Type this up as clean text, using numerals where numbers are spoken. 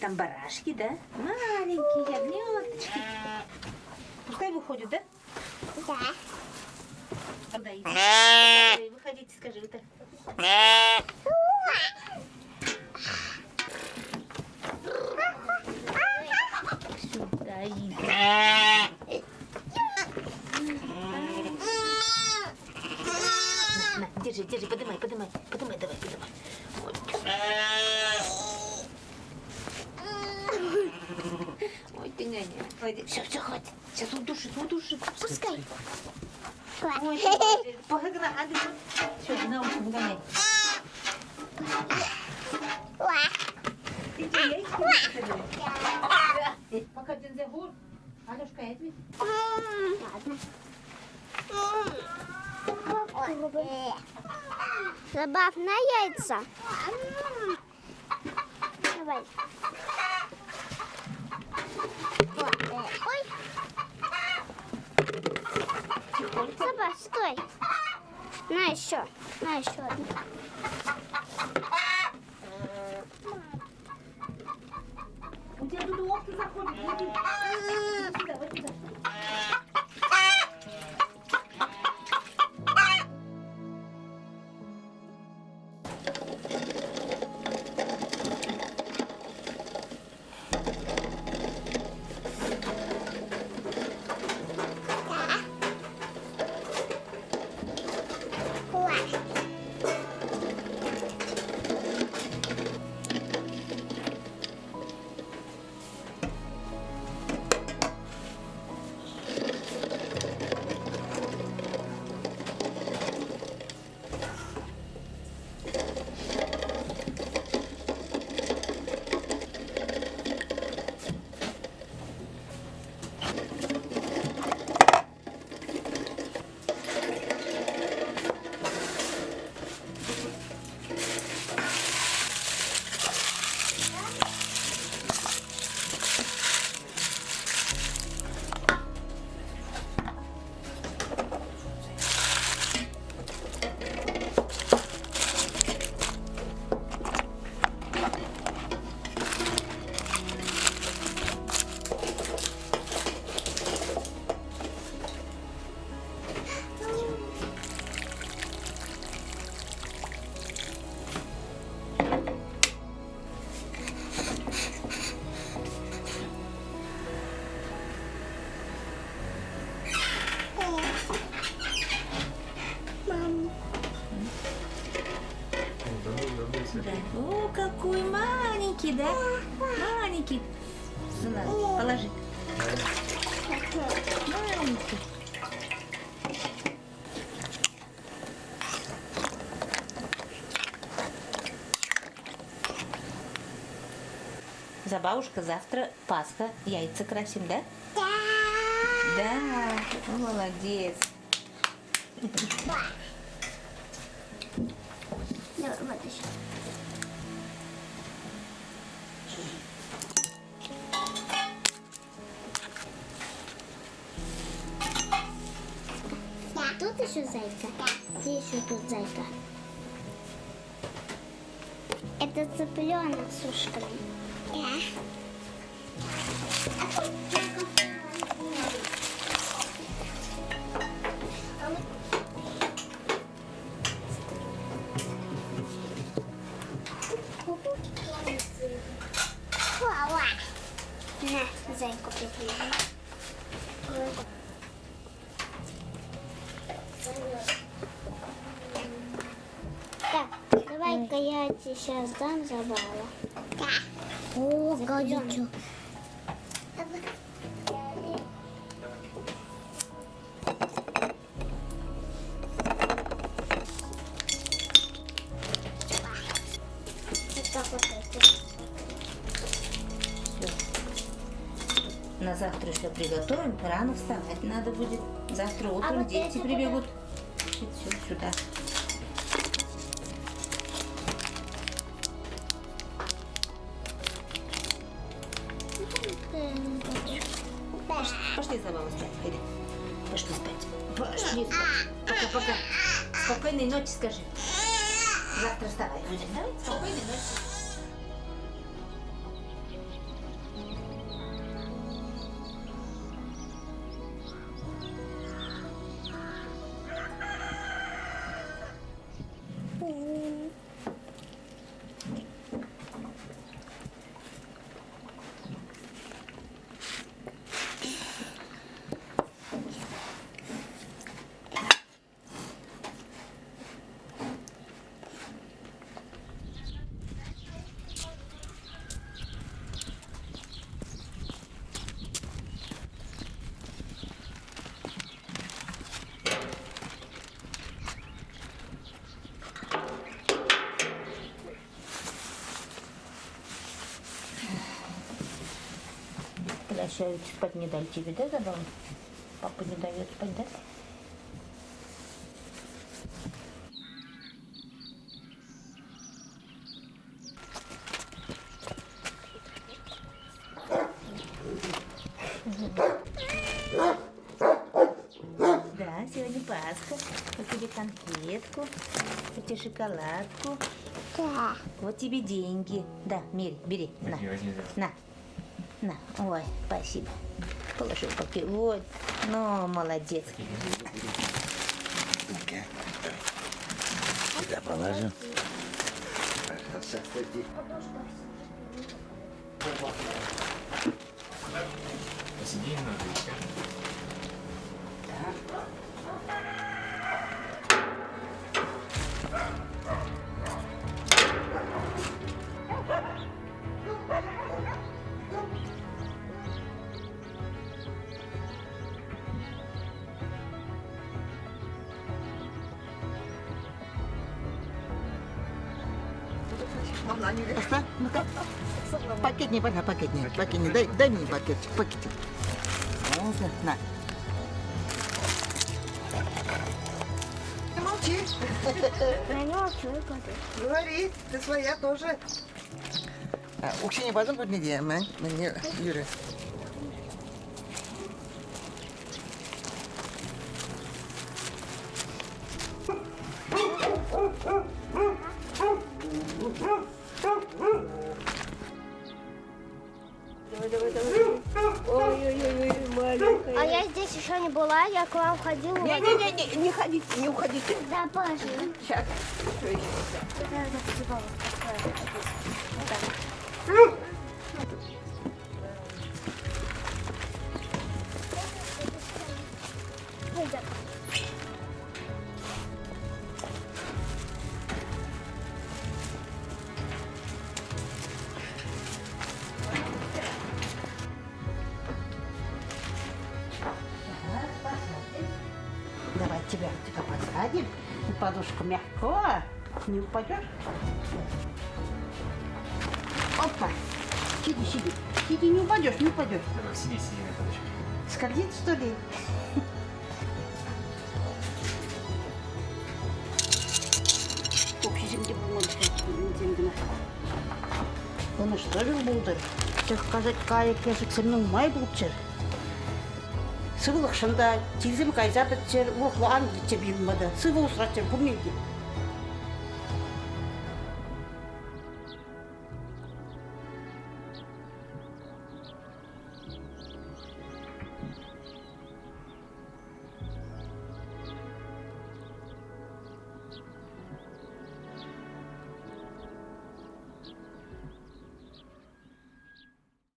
Там барашки, да? Маленькие ягнёточки. Пускай выходят, да? Да. Когда идите? Выходите, скажи, это. Сюда иди. На, держи, держи, поднимай, поднимай, поднимай, давай, поднимай. Ой, ты гоняй. Все, все, хватит. Сейчас удушит, удушит. Пускай. Ой, погнали. Все, на улицу гоняй. Ты где, я их не пока Дензегур. Алешка, я тебе. Ладно. Добавь на яйца. Давай. Ой. Забавь, стой. На еще. На еще одну. У тебя тут овцы заходят. Иди сюда, вот сюда. Да. О, какой маленький, да? Маленький. Сюда, положи. Маленький. Забавушка, завтра Пасха, яйца красим, да? Да. Да, ну, молодец. Давай, вот еще. Тут еще зайка. Где еще тут зайка? Это цыпленок с ушками. На, зайку прикрепим. Так, давай-ка я тебе сейчас дам забаву. О, гадючу. Вот так вот это. На завтра все приготовим, рано вставать надо будет. Завтра утром вот дети эти прибегут. Все сюда. Пошли, Забава, спать. Иди. Пошли спать. Пошли спать. Пока-пока. Спокойной ночи скажи. Завтра вставай будем. Давай, спокойной ночи. Ночью спать не дали тебе, да, забыл? Папа не дает спать, да? Да, сегодня Пасха. Вот тебе конфетку, вот тебе шоколадку. Да. Вот тебе деньги. Да, Мири, бери. На. На. Ой, спасибо. Положи в пакет. Вот. Ну, молодец. Сюда положим. Посиди немного и скажи. Пошла? Ну-ка. Пакет не, пока, пакет не. Дай мне пакетик. Ну-ка, на. Не молчи. Я не молчу, я говорю. Говори, ты своя тоже. Уксине базым тут не дiyeyim ben. Yürü. А я здесь еще не была, я к вам ходила. Не ходите, не уходите. Да, Паша. Сейчас. Давай тебя посадим. Подушка мягкая. Не упадешь. Опа. Сиди. Сиди, не упадешь. Давай, сиди на подушке. Скользит, что ли? Көкшесемде болмады. Оны что же болды? Тек қазір кайыкке шықсымның май болып жүр. Сывылық шында, тезім қайза бітчер, оқылан бітчер білмеді. Сывы ұсыратчер бұл мелге.